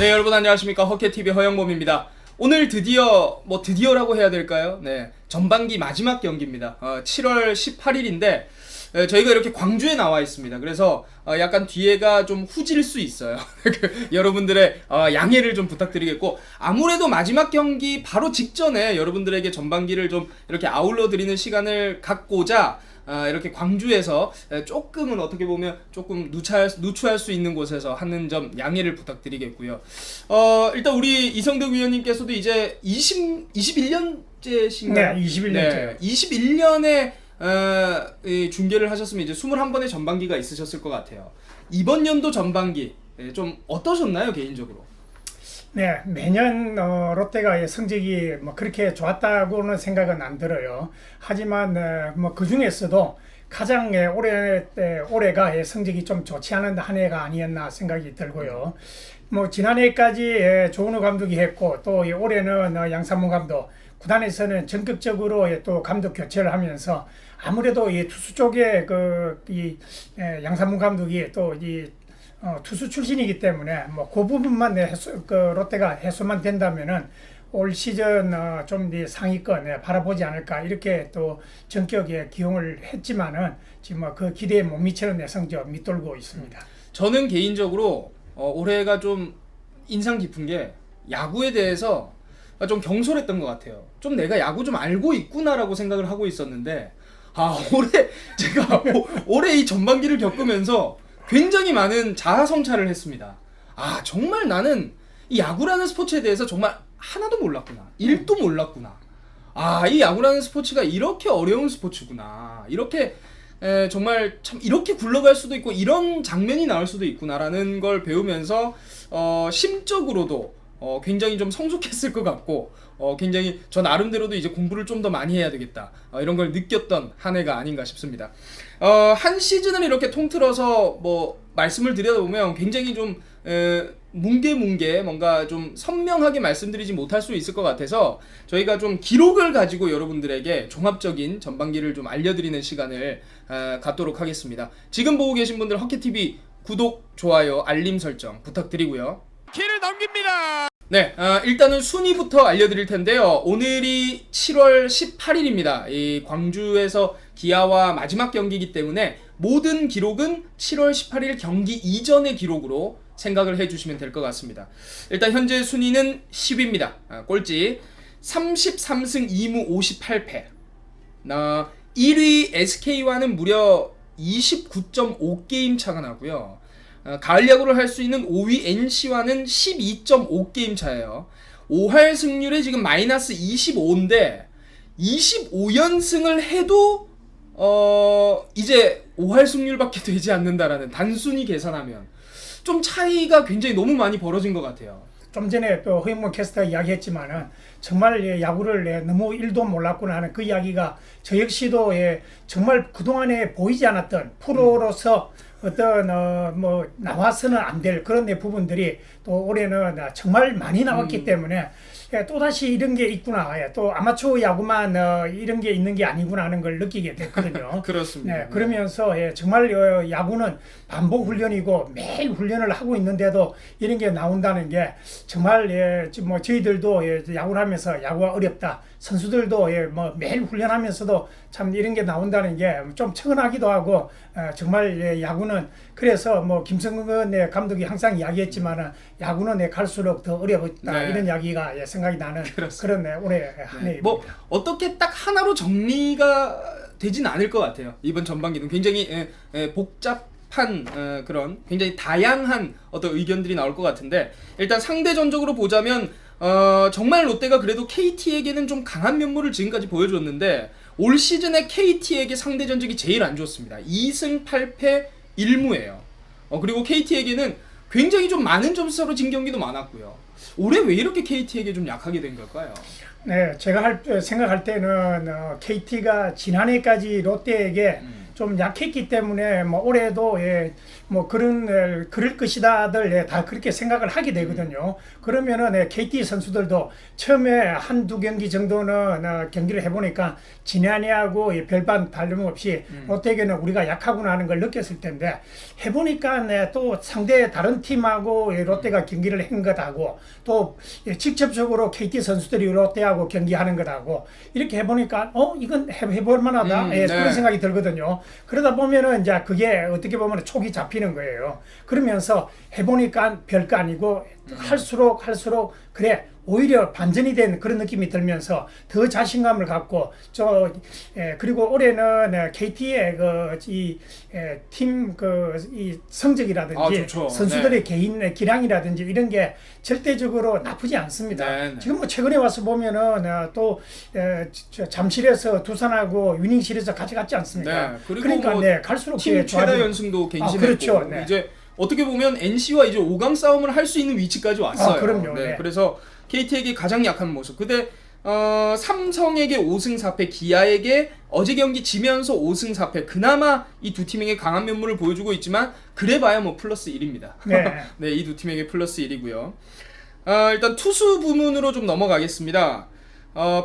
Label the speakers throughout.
Speaker 1: 네, 여러분 안녕하십니까. 허켓TV 허영범입니다. 오늘 드디어라고 해야 될까요? 네, 전반기 마지막 경기입니다. 7월 18일인데 저희가 이렇게 광주에 나와 있습니다. 그래서 약간 뒤에가 좀 후질 수 있어요. 여러분들의 양해를 좀 부탁드리겠고, 아무래도 마지막 경기 바로 직전에 여러분들에게 전반기를 좀 이렇게 아울러 드리는 시간을 갖고자 이렇게 광주에서 조금은 어떻게 보면 조금 누추할 수 있는 곳에서 하는 점 양해를 부탁드리겠고요. 일단 우리 이성덕 위원님께서도 이제 21년째신가요?
Speaker 2: 네, 21년째.
Speaker 1: 네, 21년에 이 중계를 하셨으면 이제 21번의 전반기가 있으셨을 것 같아요. 이번 연도 전반기 좀 어떠셨나요, 개인적으로?
Speaker 2: 네, 매년 롯데가 성적이 뭐 그렇게 좋았다고는 생각은 안 들어요. 하지만 뭐 그 중에서도 가장 올해가 성적이 좀 좋지 않은 한 해가 아니었나 생각이 들고요. 뭐 지난해까지 조은호 감독이 했고, 또 올해는 양상문 감독, 구단에서는 전격적으로 또 감독 교체를 하면서 아무래도 이 투수 쪽에 양상문 감독이 또 투수 출신이기 때문에 뭐 그 부분만 롯데가 해소만 된다면은 올 시즌 좀 상위권 바라보지 않을까, 이렇게 또 전격에 기용을 했지만은 지금 그 기대에 못 미치는 성적 밑돌고 있습니다.
Speaker 1: 저는 개인적으로 올해가 좀 인상 깊은 게 야구에 대해서 좀 경솔했던 것 같아요. 좀 내가 야구 좀 알고 있구나라고 생각을 하고 있었는데, 제가 올해 이 전반기를 겪으면서 굉장히 많은 자아 성찰을 했습니다. 정말 나는 이 야구라는 스포츠에 대해서 정말 하나도 몰랐구나. 1도 몰랐구나. 이 야구라는 스포츠가 이렇게 어려운 스포츠구나. 이렇게 정말 참 이렇게 굴러갈 수도 있고 이런 장면이 나올 수도 있구나라는 걸 배우면서 심적으로도 굉장히 좀 성숙했을 것 같고, 굉장히 저 나름대로도 이제 공부를 좀 더 많이 해야 되겠다, 이런 걸 느꼈던 한 해가 아닌가 싶습니다. 한 시즌을 이렇게 통틀어서 뭐 말씀을 드려보면 굉장히 좀 뭉게뭉게 뭔가 좀 선명하게 말씀드리지 못할 수 있을 것 같아서 저희가 좀 기록을 가지고 여러분들에게 종합적인 전반기를 좀 알려드리는 시간을 갖도록 하겠습니다. 지금 보고 계신 분들 허켓TV 구독, 좋아요, 알림 설정 부탁드리고요.
Speaker 3: 키를 넘깁니다.
Speaker 1: 네, 일단은 순위부터 알려드릴 텐데요. 오늘이 7월 18일입니다. 이 광주에서 기아와 마지막 경기이기 때문에 모든 기록은 7월 18일 경기 이전의 기록으로 생각을 해주시면 될 것 같습니다. 일단 현재 순위는 10위입니다. 꼴찌 33승 2무 58패. 1위 SK와는 무려 29.5게임 차가 나고요. 가을 야구를 할 수 있는 5위 NC와는 12.5게임 차예요. 5할 승률에 지금 마이너스 25인데 25연승을 해도 이제 5할 승률밖에 되지 않는다라는, 단순히 계산하면 좀 차이가 굉장히 너무 많이 벌어진 것 같아요.
Speaker 2: 좀 전에 또 허영문 캐스터가 이야기했지만은 정말 야구를 너무 1도 몰랐구나 하는 그 이야기가 저 역시도 정말 그동안에 보이지 않았던 프로로서 어떤 뭐 나와서는 안 될 그런 부분들이 또 올해는 정말 많이 나왔기 때문에 또다시 이런 게 있구나, 또 아마추어 야구만 이런 게 있는 게 아니구나 하는 걸 느끼게 됐거든요.
Speaker 1: 그렇습니다.
Speaker 2: 네, 그러면서 정말 야구는 반복 훈련이고 매일 훈련을 하고 있는데도 이런 게 나온다는 게 정말 뭐 저희들도 야구를 하면서 야구가 어렵다, 선수들도 뭐 매일 훈련하면서도 참 이런 게 나온다는 게 좀 측은하기도 하고, 정말 야구는 그래서 뭐 김성근 감독이 항상 이야기했지만은 야구는 갈수록 더 어렵다,
Speaker 1: 네.
Speaker 2: 이런 이야기가 생각이 나는 그런 올해 한 해입니다.
Speaker 1: 뭐 어떻게 딱 하나로 정리가 되진 않을 것 같아요. 이번 전반기는 굉장히 복잡한 그런 굉장히 다양한 어떤 의견들이 나올 것 같은데, 일단 상대전적으로 보자면 정말 롯데가 그래도 KT에게는 좀 강한 면모를 지금까지 보여줬는데, 올 시즌에 KT에게 상대 전적이 제일 안 좋습니다. 2승 8패 1무예요. 그리고 KT에게는 굉장히 좀 많은 점수차로 진 경기도 많았고요. 올해 왜 이렇게 KT에게 좀 약하게 된 걸까요?
Speaker 2: 네, 제가 생각할 때는 KT가 지난해까지 롯데에게 좀 약했기 때문에 뭐 올해도 뭐 그럴 것이다들 다 그렇게 생각을 하게 되거든요. 그러면은 KT 선수들도 처음에 한두 경기 정도는 경기를 해보니까 지난해하고 별반 다름없이 롯데에게는 우리가 약하구나 하는 걸 느꼈을 텐데 해보니까 또 상대 다른 팀하고 롯데가 경기를 한 것하고 또 직접적으로 KT 선수들이 롯데하고 경기하는 것하고 이렇게 해보니까 이건 해볼 만하다 그런 생각이 들거든요. 그러다 보면은 이제 그게 어떻게 보면 촉이 잡히는 거예요. 그러면서 해보니까 별거 아니고 할수록 그래 오히려 반전이 된 그런 느낌이 들면서 더 자신감을 갖고 그리고 올해는 KT의 이 성적이라든지 선수들의 개인 기량이라든지 이런 게 절대적으로 나쁘지 않습니다. 지금 뭐 최근에 와서 보면은 또 잠실에서 두산하고 위닝 시리즈 가져갔지 않습니까?
Speaker 1: 그러니까
Speaker 2: 뭐 갈수록
Speaker 1: 팀 최다 연승도 갱신했고
Speaker 2: 그렇죠.
Speaker 1: 이제 어떻게 보면 NC와 이제 5강 싸움을 할 수 있는 위치까지 왔어요.
Speaker 2: 그럼요.
Speaker 1: 그래서 KT에게 가장 약한 모습. 근데 삼성에게 5승 4패, 기아에게 어제 경기 지면서 5승 4패. 그나마 이 두 팀에게 강한 면모를 보여주고 있지만 그래봐야 뭐 플러스 1입니다. 네, 이 두 팀에게 플러스 1이고요. 일단 투수 부문으로 좀 넘어가겠습니다.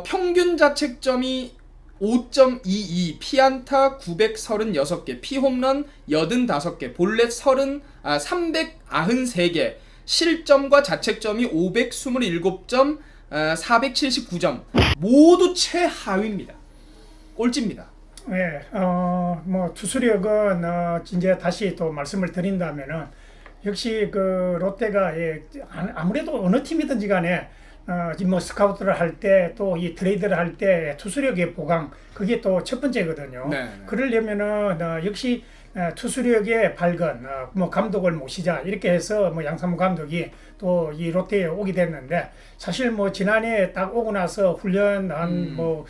Speaker 1: 평균 자책점이 5.22, 피안타 936개, 피홈런 85개, 볼넷 393개, 실점과 자책점이 527점, 479점, 모두 최하위입니다. 꼴찌입니다.
Speaker 2: 네, 뭐 투수력은 이제 다시 또 말씀을 드린다면은 역시 그 롯데가 아무래도 어느 팀이든지 간에 뭐 스카우트를 할 때 또 이 트레이드를 할 때 투수력의 보강 그게 또 첫 번째거든요. 그러려면은 역시 투수력의 밝은 뭐 감독을 모시자 이렇게 해서 뭐 양상무 감독이 또 이 롯데에 오게 됐는데 사실 뭐 지난해 딱 오고 나서 훈련한 뭐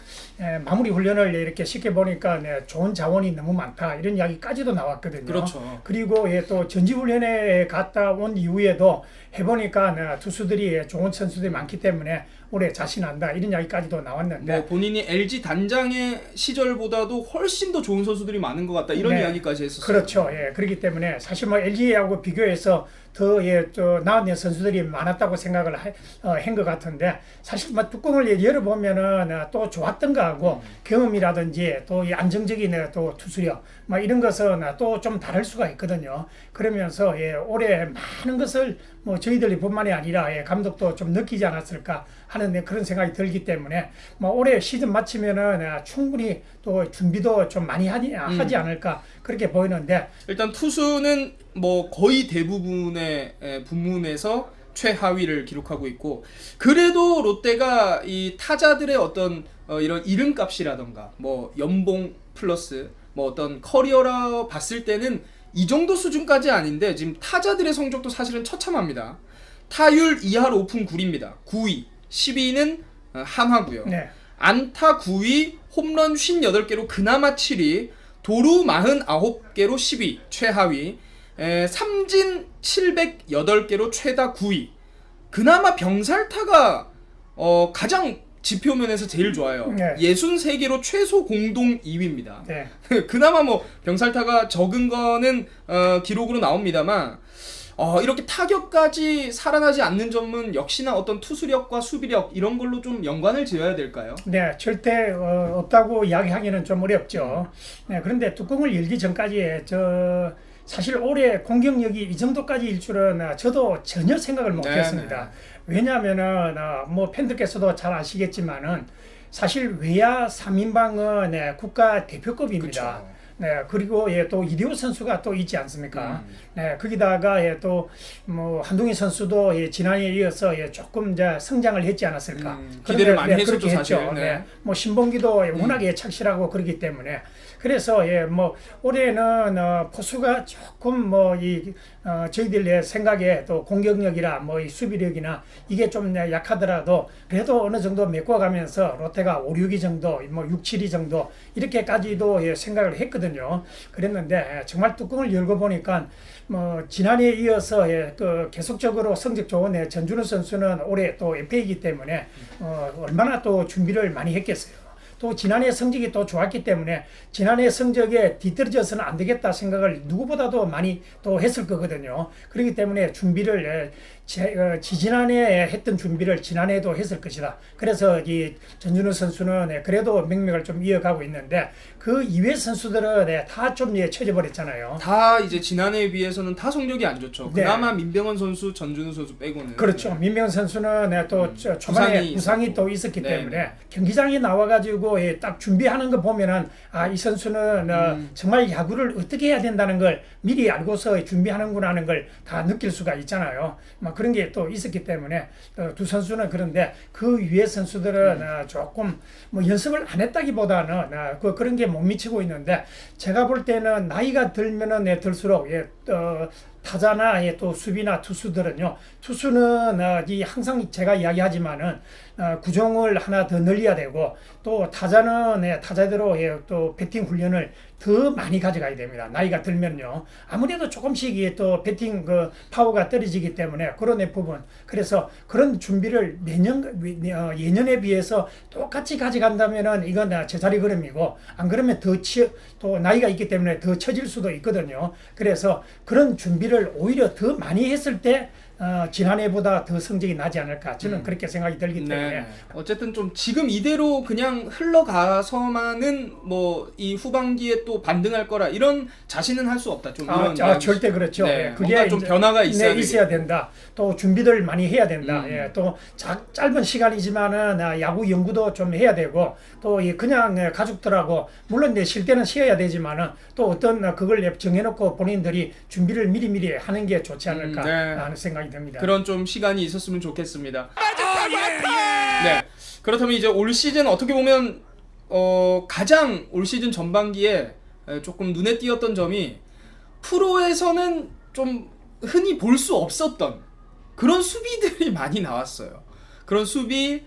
Speaker 2: 마무리 훈련을 이렇게 시켜 보니까 좋은 자원이 너무 많다 이런 이야기까지도 나왔거든요.
Speaker 1: 그렇죠.
Speaker 2: 그리고 또 전지 훈련에 갔다 온 이후에도 해보니까 투수들이 좋은 선수들이 많기 때문에 올해 자신한다 이런 이야기까지도 나왔는데
Speaker 1: 뭐 본인이 LG 단장의 시절보다도 훨씬 더 좋은 선수들이 많은 것 같다 이런 이야기까지 했었어요.
Speaker 2: 그렇죠. 그렇기 때문에 사실 뭐 LG하고 비교해서 더 나은 선수들이 많았다고 생각을 한 것 같은데 사실 뭐 뚜껑을 열어보면은 또 좋았던 거하고 경험이라든지 또 이 안정적인 또 투수력 뭐 이런 것은 또 좀 다를 수가 있거든요. 그러면서 올해 많은 것을 뭐 저희들이 뿐만이 아니라 감독도 좀 느끼지 않았을까 하는 그런 생각이 들기 때문에 뭐 올해 시즌 마치면은 충분히 또 준비도 좀 많이 하지 않을까 그렇게 보이는데
Speaker 1: 일단 투수는 뭐 거의 대부분의 부문에서 최하위를 기록하고 있고 그래도 롯데가 이 타자들의 어떤 이런 이름값이라던가 뭐 연봉 플러스 뭐 어떤 커리어라 봤을 때는 이 정도 수준까지 아닌데 지금 타자들의 성적도 사실은 처참합니다. 타율 2할 5푼 9리입니다. 9위, 10위는 한화고요. 안타 9위, 홈런 58개로 그나마 7위, 도루 49개로 10위, 최하위, 삼진 708개로 최다 9위. 그나마 병살타가 가장 지표면에서 제일 좋아요. 63개로 최소 공동 2위입니다. 그나마 뭐 병살타가 적은 거는 기록으로 나옵니다만 이렇게 타격까지 살아나지 않는 점은 역시나 어떤 투수력과 수비력 이런 걸로 좀 연관을 지어야 될까요?
Speaker 2: 네, 절대 없다고 이야기하기는 좀 어렵죠. 그런데 뚜껑을 열기 전까지 사실 올해 공격력이 이 정도까지일 줄은 저도 전혀 생각을 못했습니다. 왜냐하면은 뭐 팬들께서도 잘 아시겠지만은 사실 외야 3인방은 국가 대표급입니다. 그리고 또 이대호 선수가 또 있지 않습니까? 거기다가 또 뭐 한동희 선수도 지난해에 이어서 조금 이제 성장을 했지 않았을까?
Speaker 1: 기대를 많이 했었죠, 사실.
Speaker 2: 뭐 신봉기도 워낙에 착실하고 그렇기 때문에 그래서 뭐 올해는 포수가 조금 뭐 저희들의 생각에 또 공격력이나 뭐 이 수비력이나 이게 좀 약하더라도 그래도 어느 정도 메꿔가면서 롯데가 5, 6위 정도, 뭐 6, 7위 정도 이렇게까지도 생각을 했거든요. 그랬는데 정말 뚜껑을 열고 보니까 뭐 지난해에 이어서 그 계속적으로 성적 좋은 전준우 선수는 올해 또 FA이기 때문에 얼마나 또 준비를 많이 했겠어요. 또 지난해 성적이 또 좋았기 때문에 지난해 성적에 뒤떨어져서는 안 되겠다 생각을 누구보다도 많이 또 했을 거거든요. 그렇기 때문에 준비를 지지난해 했던 준비를 지난해에도 했을 것이다. 그래서 이 전준우 선수는 그래도 맥락을 좀 이어가고 있는데 그 이외 선수들은 다 좀 처져버렸잖아요.
Speaker 1: 다 이제 지난해에 비해서는 다 성적이 안 좋죠.
Speaker 2: 네.
Speaker 1: 그나마 민병헌 선수, 전준우 선수 빼고는.
Speaker 2: 그렇죠. 민병헌 선수는 또 초반에 부상이 또 있었기
Speaker 1: 네,
Speaker 2: 때문에
Speaker 1: 네.
Speaker 2: 경기장에 나와가지고 딱 준비하는 거 보면은 이 선수는 정말 야구를 어떻게 해야 된다는 걸 미리 알고서 준비하는구나 하는 걸 다 느낄 수가 있잖아요. 막 그런 게 또 있었기 때문에 두 선수는 그런데 그 위에 선수들은 조금 뭐 연습을 안 했다기보다는 그런 게 못 미치고 있는데 제가 볼 때는 나이가 들면은 들수록 타자나 또 수비나 투수들은요. 투수는 이 항상 제가 이야기하지만은 구종을 하나 더 늘려야 되고 또 타자는 타자대로 또 배팅 훈련을 더 많이 가져가야 됩니다. 나이가 들면요. 아무래도 조금씩 또 배팅 그 파워가 떨어지기 때문에 그런 부분. 그래서 그런 준비를 예년에 비해서 똑같이 가져간다면은 이건 제자리 걸음이고 안 그러면 또 나이가 있기 때문에 더 처질 수도 있거든요. 그래서 그런 준비를 오히려 더 많이 했을 때 지난해보다 더 성적이 나지 않을까 저는 그렇게 생각이 들기 때문에
Speaker 1: 네. 어쨌든 좀 지금 이대로 그냥 흘러가서만은 뭐 이 후반기에 또 반등할 거라 이런 자신은 할 수 없다. 좀 이런
Speaker 2: 절대 그렇죠.
Speaker 1: 네.
Speaker 2: 그게
Speaker 1: 뭔가 좀 변화가
Speaker 2: 있어야 된다. 또 준비를 많이 해야 된다. 또 짧은 시간이지만은 야구 연구도 좀 해야 되고 또 그냥 가족들하고 물론 쉴 때는 쉬어야 되지만은 또 어떤 그걸 정해놓고 본인들이 준비를 미리미리 하는 게 좋지 않을까
Speaker 1: 네.
Speaker 2: 하는 생각이 듭니다.
Speaker 1: 그런 좀 시간이 있었으면 좋겠습니다. 네. 그렇다면 이제 올 시즌 어떻게 보면 가장 올 시즌 전반기에 조금 눈에 띄었던 점이 프로에서는 좀 흔히 볼 수 없었던 그런 수비들이 많이 나왔어요. 그런 수비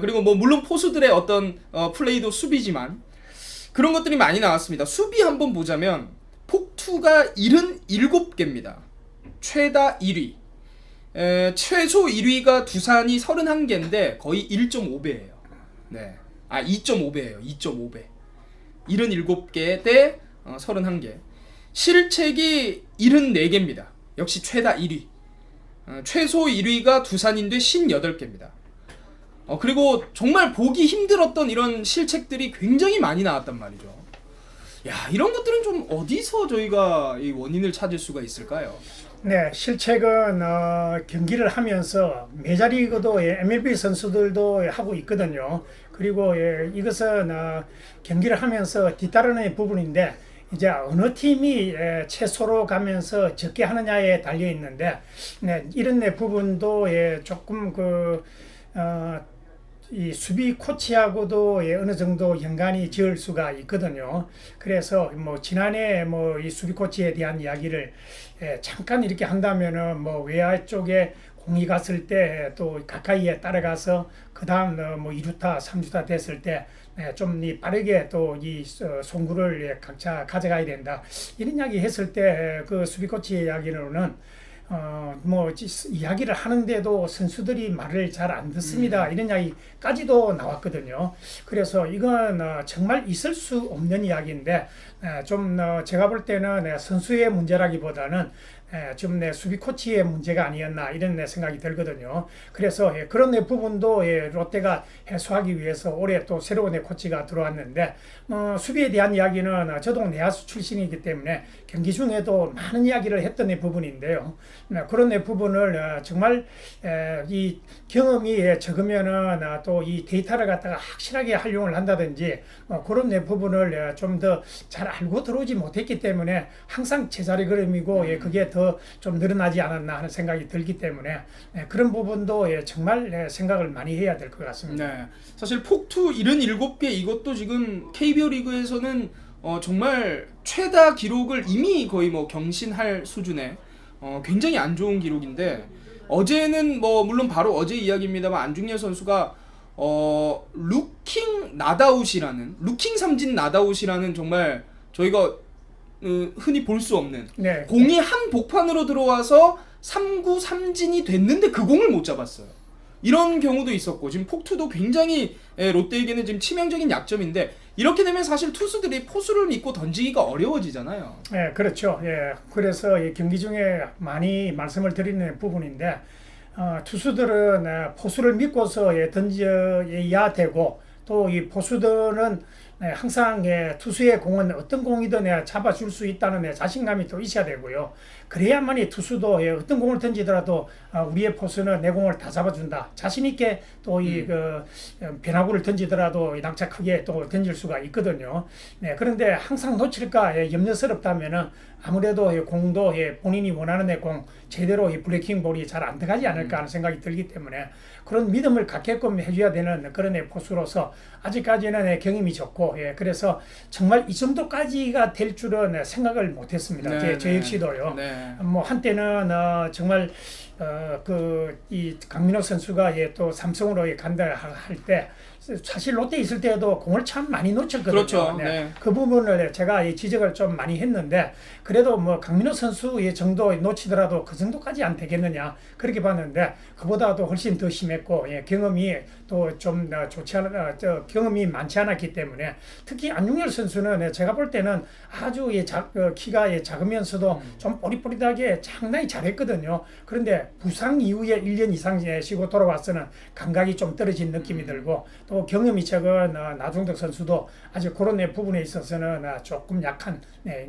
Speaker 1: 그리고 뭐 물론 포수들의 어떤 플레이도 수비지만 그런 것들이 많이 나왔습니다. 수비 한번 보자면 폭투가 77개입니다. 최다 1위. 최소 1위가 두산이 31개인데 거의 1.5배예요. 네. 2.5배예요. 2.5배. 77개 대 31개. 실책이 74개입니다. 역시 최다 1위. 최소 1위가 두산인데 18개입니다. 그리고 정말 보기 힘들었던 이런 실책들이 굉장히 많이 나왔단 말이죠. 야, 이런 것들은 좀 어디서 저희가 이 원인을 찾을 수가 있을까요?
Speaker 2: 네, 실책은 경기를 하면서 메이저리그도 MLB 선수들도 하고 있거든요. 그리고 이것은 경기를 하면서 뒤따르는 부분인데 이제 어느 팀이 최소로 가면서 적게 하느냐에 달려 있는데 이런 부분도 조금 이 수비 코치하고도 어느 정도 연관이 지을 수가 있거든요. 그래서 뭐 지난해 뭐 이 수비 코치에 대한 이야기를 잠깐 이렇게 한다면은 뭐 외야 쪽에 공이 갔을 때 또 가까이에 따라가서 그 다음 뭐 2루타, 3루타 됐을 때 좀 빠르게 또 이 송구를 각자 가져가야 된다. 이런 이야기 했을 때 그 수비 코치 이야기로는 뭐 이야기를 하는데도 선수들이 말을 잘 안 듣습니다. 이런 이야기까지도 나왔거든요. 그래서 이건 정말 있을 수 없는 이야기인데 좀 제가 볼 때는 선수의 문제라기보다는 좀 수비 코치의 문제가 아니었나 이런 생각이 들거든요. 그래서 그런 부분도 롯데가 해소하기 위해서 올해 또 새로운 코치가 들어왔는데 수비에 대한 이야기는 저도 내야수 출신이기 때문에 경기 중에도 많은 이야기를 했던 부분인데요. 그런 부분을 정말 이 경험이 적으면은 또 이 데이터를 갖다가 확실하게 활용을 한다든지 그런 부분을 좀 더 잘 알고 들어오지 못했기 때문에 항상 제자리 걸음이고 그게 더 좀 늘어나지 않았나 하는 생각이 들기 때문에 그런 부분도 정말 생각을 많이 해야 될 것 같습니다.
Speaker 1: 네, 사실 폭투 77개 이것도 지금 KBO 리그에서는 정말 최다 기록을 이미 거의 뭐 경신할 수준의 굉장히 안 좋은 기록인데 어제는 뭐 물론 바로 어제 이야기입니다만 안중열 선수가 루킹 삼진 나다웃이라는 정말 저희가 흔히 볼 수 없는 공이 한 복판으로 들어와서 3구 삼진이 됐는데 그 공을 못 잡았어요. 이런 경우도 있었고 지금 폭투도 굉장히 롯데에게는 지금 치명적인 약점인데 이렇게 되면 사실 투수들이 포수를 믿고 던지기가 어려워지잖아요.
Speaker 2: 예, 그렇죠. 예, 그래서 이 경기 중에 많이 말씀을 드리는 부분인데 투수들은 포수를 믿고서 던져야 되고 또 이 포수들은 항상 투수의 공은 어떤 공이든 잡아줄 수 있다는 자신감이 또 있어야 되고요. 그래야만이 투수도 어떤 공을 던지더라도 우리의 포수는 내 공을 다 잡아준다. 자신 있게 또 이 변화구를 던지더라도 낙차 크게 또 던질 수가 있거든요. 네, 그런데 항상 놓칠까 염려스럽다면은 아무래도 공도 본인이 원하는 공 제대로 블래킹 볼이 잘 안 들어가지 않을까 하는 생각이 들기 때문에 그런 믿음을 갖게끔 해줘야 되는 그런 포수로서 아직까지는 경험이 적고 그래서 정말 이 정도까지가 될 줄은 생각을 못했습니다.
Speaker 1: 네,
Speaker 2: 저 역시도요.
Speaker 1: 네.
Speaker 2: 뭐 한때는 정말 이 강민호 선수가 또 삼성으로 간다 할 때 사실 롯데 있을 때도 공을 참 많이 놓쳤거든요.
Speaker 1: 그렇죠. 네.
Speaker 2: 그 부분을 제가 지적을 좀 많이 했는데 그래도 뭐 강민호 선수의 정도 놓치더라도 그 정도까지 안 되겠느냐 그렇게 봤는데 그보다도 훨씬 더 심했고 경험이 또 좀 좋지 않아 경험이 많지 않았기 때문에 특히 안중열 선수는 제가 볼 때는 아주 키가 작으면서도 좀 뽀릿뽀릿하게 상당히 잘했거든요. 그런데 부상 이후에 1년 이상 쉬고 돌아와서는 감각이 좀 떨어진 느낌이 들고 또 경험이 적은 나중덕 선수도 아직 그런 부분에 있어서는 조금 약한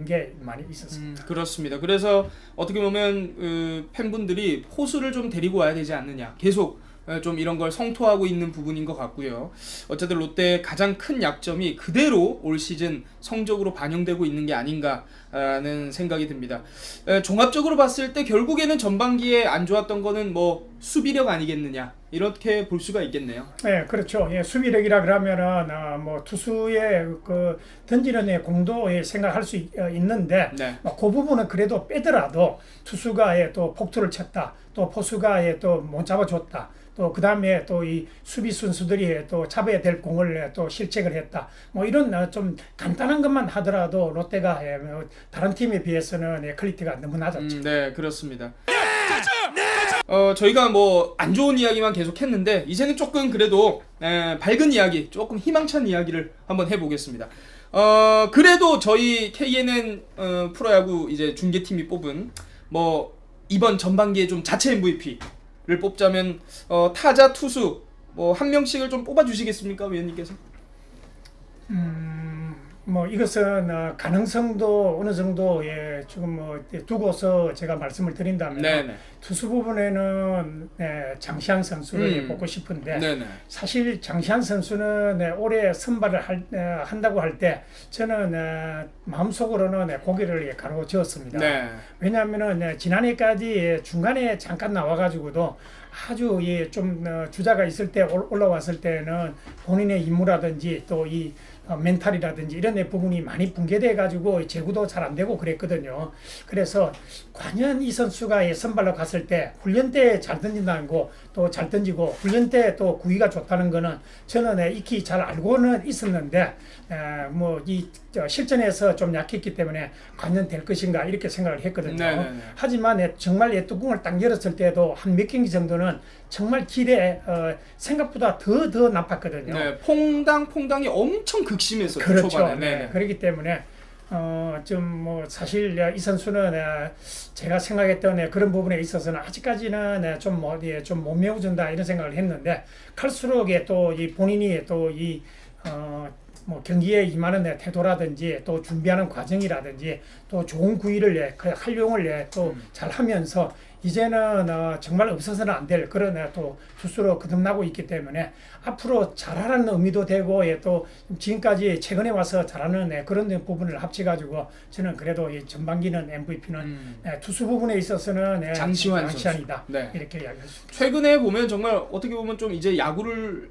Speaker 2: 게 많이 있었습니다.
Speaker 1: 그렇습니다. 그래서 어떻게 보면 팬분들이 포수를 좀 데리고 와야 되지 않느냐 계속 좀 이런 걸 성토하고 있는 부분인 것 같고요. 어쨌든 롯데의 가장 큰 약점이 그대로 올 시즌 성적으로 반영되고 있는 게 아닌가라는 생각이 듭니다. 종합적으로 봤을 때 결국에는 전반기에 안 좋았던 거는 뭐 수비력 아니겠느냐 이렇게 볼 수가 있겠네요.
Speaker 2: 네, 그렇죠. 수비력이라 그러면은 뭐 투수의 그 던지는 공도 생각할 수 있는데
Speaker 1: 네.
Speaker 2: 그 부분은 그래도 빼더라도 투수가 또 폭투를 쳤다, 또 포수가 또 못 잡아줬다. 또 그 다음에 또 이 수비 선수들이 또 잡아야 될 공을 또 실책을 했다. 뭐 이런 좀 간단한 것만 하더라도 롯데가 다른 팀에 비해서는 퀄리티가 너무 낮았죠.
Speaker 1: 네, 그렇습니다. 저희가 뭐 안 좋은 이야기만 계속했는데 이제는 조금 그래도 밝은 이야기, 조금 희망찬 이야기를 한번 해보겠습니다. 그래도 저희 KNN 프로야구 이제 중계팀이 뽑은 뭐 이번 전반기에 좀 자체 MVP를 뽑자면 타자, 투수 뭐 한 명씩을 좀 뽑아주시겠습니까, 위원님께서?
Speaker 2: 뭐 이것은 가능성도 어느 정도 지금 뭐 두고서 제가 말씀을 드린다면
Speaker 1: 네네.
Speaker 2: 투수 부분에는 장시환 선수를 뽑고 싶은데
Speaker 1: 네네.
Speaker 2: 사실 장시환 선수는 올해 선발을 한다고 할 때 저는 마음속으로는 고개를 가로저었습니다.
Speaker 1: 네.
Speaker 2: 왜냐하면은 지난해까지 중간에 잠깐 나와가지고도 아주 좀 주자가 있을 때 올라왔을 때는 본인의 임무라든지 또 이 멘탈이라든지 이런 부분이 많이 붕괴돼 가지고 제구도 잘 안 되고 그랬거든요. 그래서 과연 이 선수가 선발로 갔을 때 훈련 때 잘 던진다는 거 또 잘 던지고 훈련 때 또 구위가 좋다는 거는 저는 익히 잘 알고는 있었는데 뭐 이 실전에서 좀 약했기 때문에 과연 될 것인가 이렇게 생각을 했거든요.
Speaker 1: 네네네.
Speaker 2: 하지만 정말 뚜껑을 딱 열었을 때도 한 몇 경기 정도는 정말 길에 생각보다 더 나빴거든요.
Speaker 1: 네, 퐁당이 엄청 극심했어요.
Speaker 2: 그렇죠.
Speaker 1: 초반에.
Speaker 2: 네. 그렇기 때문에 좀 뭐 사실 이 선수는 제가 생각했던 그런 부분에 있어서는 아직까지는 좀 못 메워준다 이런 생각을 했는데 갈수록 또 이 본인이 또 이 뭐 경기에 임하는 태도라든지 또 준비하는 과정이라든지 또 좋은 구위를 활용을 또 잘 하면서 이제는 정말 없어서는 안 될 그런 또 투수로 거듭나고 있기 때문에 앞으로 잘하라는 의미도 되고 또 지금까지 최근에 와서 잘하는 그런 부분을 합쳐가지고 저는 그래도 이 전반기는 MVP는 투수 부분에 있어서는 장시환이다.
Speaker 1: 네.
Speaker 2: 이렇게 이야기했습니다.
Speaker 1: 최근에 보면 정말 어떻게 보면 좀 이제 야구를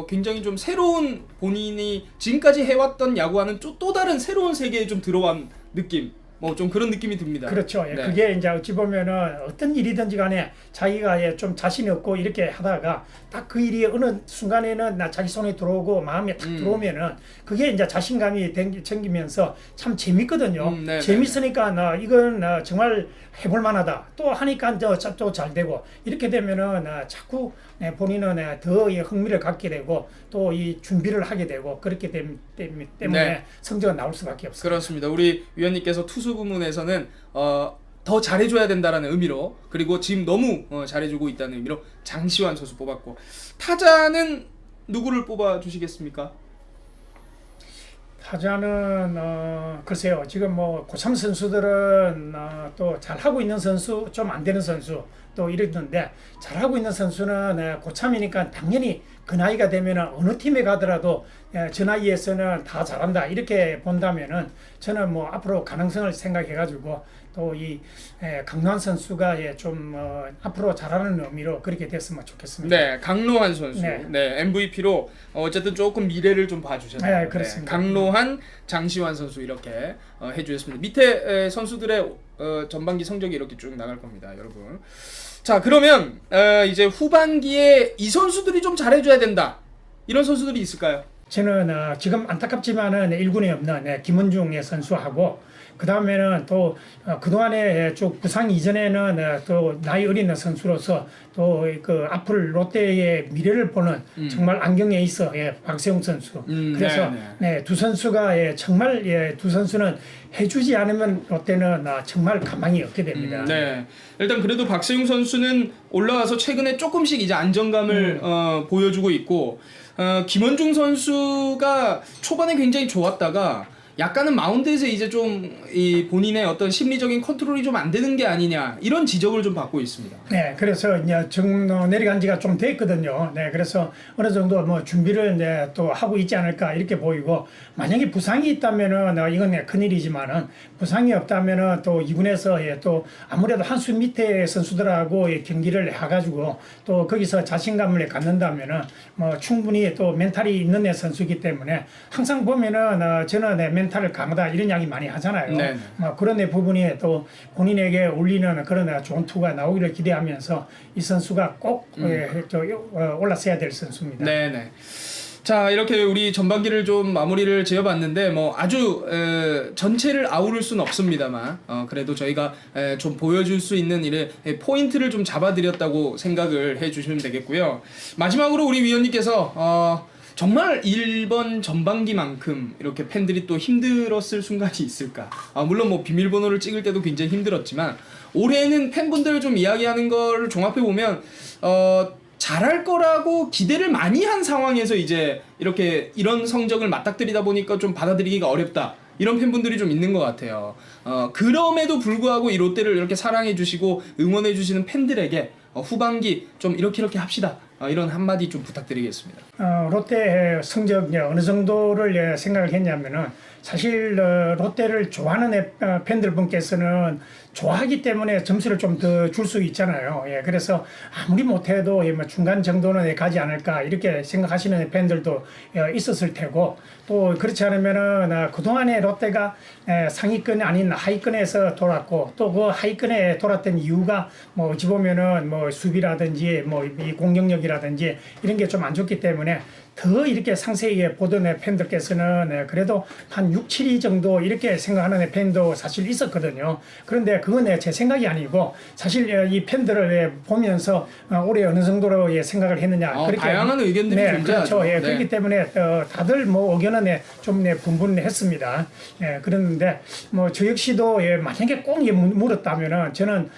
Speaker 1: 굉장히 좀 새로운 본인이 지금까지 해왔던 야구와는 또 다른 새로운 세계에 좀 들어간 느낌. 뭐 좀 그런 느낌이 듭니다.
Speaker 2: 그렇죠. 예,
Speaker 1: 네.
Speaker 2: 그게 이제 어찌 보면은 어떤 일이든지 간에 자기가 좀 자신이 없고 이렇게 하다가 딱 그 일이 어느 순간에는 나 자기 손에 들어오고 마음에 탁 들어오면은 그게 이제 자신감이 생기면서 참 재밌거든요.
Speaker 1: 네,
Speaker 2: 재밌으니까 나 이건 정말 해볼 만하다. 또 하니까 또 잘 되고 이렇게 되면은 자꾸 본인은 더 흥미를 갖게 되고 또 이 준비를 하게 되고 그렇게 때문에
Speaker 1: 네.
Speaker 2: 성적가 나올 수밖에 없어요.
Speaker 1: 그렇습니다. 우리 위원님께서 투수 부문에서는 더 잘해줘야 된다라는 의미로, 그리고 지금 너무 잘해주고 있다는 의미로 장시환 선수 뽑았고, 타자는 누구를 뽑아주시겠습니까?
Speaker 2: 타자는 글쎄요. 지금 뭐 고참 선수들은 또 잘하고 있는 선수, 좀 안 되는 선수 또 이랬는데, 잘하고 있는 선수는 고참이니까 당연히 그 나이가 되면 어느 팀에 가더라도 저 나이에서는 다 잘한다 이렇게 본다면은 저는 뭐 앞으로 가능성을 생각해가지고 또 이 강노한 선수가 좀 앞으로 잘하는 의미로 그렇게 됐으면 좋겠습니다.
Speaker 1: 네, 강로한 선수.
Speaker 2: 네.
Speaker 1: 네, MVP로 어쨌든 조금 미래를 좀 봐주셨네요.
Speaker 2: 네, 그렇습니다.
Speaker 1: 강로한, 장시환 선수 이렇게 해주셨습니다. 밑에 선수들의 전반기 성적이 이렇게 쭉 나갈 겁니다, 여러분. 자, 그러면 이제 후반기에 이 선수들이 좀 잘해줘야 된다, 이런 선수들이 있을까요?
Speaker 2: 저는 지금 안타깝지만은 1군에 없는 김원중 선수하고, 그 다음에는 또 그동안에 쭉 부상 이전에는 또 나이 어린 선수로서 또 그 앞을 롯데의 미래를 보는 정말 안경 에이스 박세웅 선수. 그래서 두 선수가 정말 두 선수는 해주지 않으면 롯데는 정말 가망이 없게 됩니다.
Speaker 1: 네. 일단 그래도 박세웅 선수는 올라와서 최근에 조금씩 이제 안정감을 보여주고 있고, 김원중 선수가 초반에 굉장히 좋았다가 약간은 마운드에서 이제 좀 이 본인의 어떤 심리적인 컨트롤이 좀 안 되는 게 아니냐, 이런 지적을 좀 받고 있습니다.
Speaker 2: 네, 그래서 이제 내려간 지가 좀 됐거든요. 네, 그래서 어느 정도 뭐 준비를 이제 또 하고 있지 않을까 이렇게 보이고, 만약에 부상이 있다면은 이건 큰일이지만은 부상이 없다면은 또 2군에서 또 아무래도 한 수 밑에 선수들하고 경기를 해가지고 또 거기서 자신감을 갖는다면은 뭐 충분히 또 멘탈이 있는 선수이기 때문에 항상 보면은 저는 멘탈을 강하다 이런 이야기 많이 하잖아요.
Speaker 1: 네.
Speaker 2: 뭐 그런 부분이 또 본인에게 올리는 그런 좋은 투가 나오기를 기대하면서 이 선수가 꼭 올라서야 될 선수입니다.
Speaker 1: 네네. 자, 이렇게 우리 전반기를 좀 마무리를 지어봤는데 뭐 아주 전체를 아우를 수는 없습니다만 그래도 저희가 좀 보여줄 수 있는 일에 포인트를 좀 잡아드렸다고 생각을 해주시면 되겠고요. 마지막으로 우리 위원님께서 정말 이번 전반기만큼 이렇게 팬들이 또 힘들었을 순간이 있을까? 물론 뭐 비밀번호를 찍을 때도 굉장히 힘들었지만, 올해는 팬분들 좀 이야기하는 걸 종합해 보면 잘할 거라고 기대를 많이 한 상황에서 이제 이렇게 이런 성적을 맞닥뜨리다 보니까 좀 받아들이기가 어렵다, 이런 팬분들이 좀 있는 것 같아요. 그럼에도 불구하고 이 롯데를 이렇게 사랑해 주시고 응원해 주시는 팬들에게 후반기 좀 이렇게 합시다, 이런 한마디 좀 부탁드리겠습니다.
Speaker 2: 롯데 성적 어느 정도를 생각을 했냐면은, 사실 롯데를 좋아하는 팬들 분께서는 좋아하기 때문에 점수를 좀 더 줄 수 있잖아요. 그래서 아무리 못해도 뭐 중간 정도는 가지 않을까 이렇게 생각하시는 팬들도 있었을 테고, 또 그렇지 않으면은 그동안에 롯데가 상위권 아닌 하위권에서 돌았고, 또 그 하위권에 돌았던 이유가 뭐 어찌 보면은 뭐 수비라든지 뭐 이 공격력이라든지 이런 게 좀 안 좋기 때문에 더 이렇게 상세히 보던 팬들께서는 그래도 한 6, 7위 정도 이렇게 생각하는 팬도 사실 있었거든요. 그런데 그건 제 생각이 아니고, 사실 이 팬들을 보면서 올해 어느 정도로 생각을 했느냐. 그렇게
Speaker 1: 다양한 의견들이 존재하죠.
Speaker 2: 그렇죠. 그렇기 때문에 다들 뭐 의견은 좀 분분했습니다. 그랬는데 뭐 저 역시도 만약에 꼭 물었다면은 저는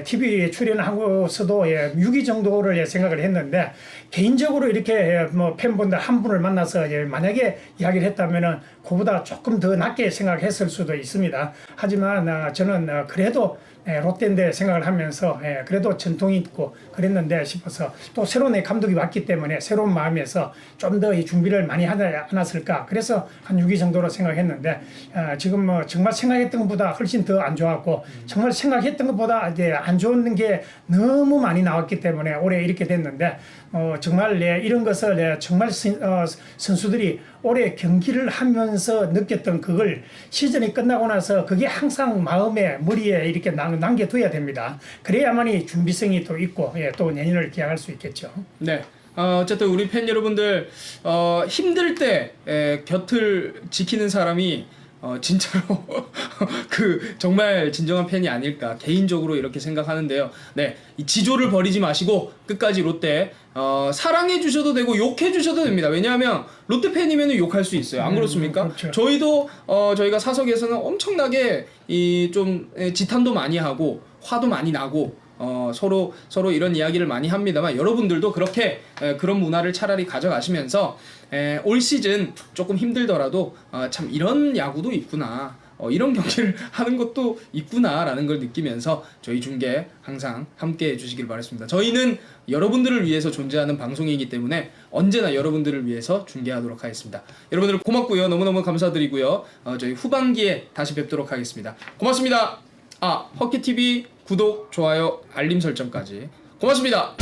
Speaker 2: TV 출연하고서도 6위 정도를 생각을 했는데, 개인적으로 이렇게 뭐 팬분들 한 분을 만나서 만약에 이야기를 했다면은 그보다 조금 더 낮게 생각했을 수도 있습니다. 하지만 저는 그래도 롯데인데 생각을 하면서 그래도 전통이 있고 그랬는데 싶어서, 또 새로운 감독이 왔기 때문에 새로운 마음에서 좀 더 이 준비를 많이 하지 않았을까, 그래서 한 6위 정도로 생각했는데, 지금 뭐 정말 생각했던 것보다 훨씬 더 안 좋았고, 정말 생각했던 것보다 이제 안 좋은 게 너무 많이 나왔기 때문에 올해 이렇게 됐는데, 정말 이런 것을 정말 선수들이 올해 경기를 하면서 느꼈던 그걸 시즌이 끝나고 나서 그게 항상 마음에 머리에 이렇게 남겨둬야 됩니다. 그래야만이 준비성이 또 있고 예, 또 내년을 기약할 수 있겠죠.
Speaker 1: 네. 어쨌든 우리 팬 여러분들 힘들 때 곁을 지키는 사람이 진짜로 그 정말 진정한 팬이 아닐까 개인적으로 이렇게 생각하는데요. 네, 이 지조를 버리지 마시고 끝까지 롯데 사랑해 주셔도 되고 욕해 주셔도 됩니다. 왜냐하면 롯데 팬이면 욕할 수 있어요. 안 그렇습니까?
Speaker 2: 그렇죠.
Speaker 1: 저희도 저희가 사석에서는 엄청나게 이 좀 지탄도 많이 하고 화도 많이 나고 서로 이런 이야기를 많이 합니다만 여러분들도 그렇게 그런 문화를 차라리 가져가시면서 올 시즌 조금 힘들더라도 참 이런 야구도 있구나. 이런 경기를 하는 것도 있구나라는 걸 느끼면서 저희 중계 항상 함께 해주시길 바라겠습니다. 저희는 여러분들을 위해서 존재하는 방송이기 때문에 언제나 여러분들을 위해서 중계하도록 하겠습니다. 여러분들 고맙고요. 너무너무 감사드리고요. 저희 후반기에 다시 뵙도록 하겠습니다. 고맙습니다. 헛기TV 구독, 좋아요, 알림 설정까지 고맙습니다.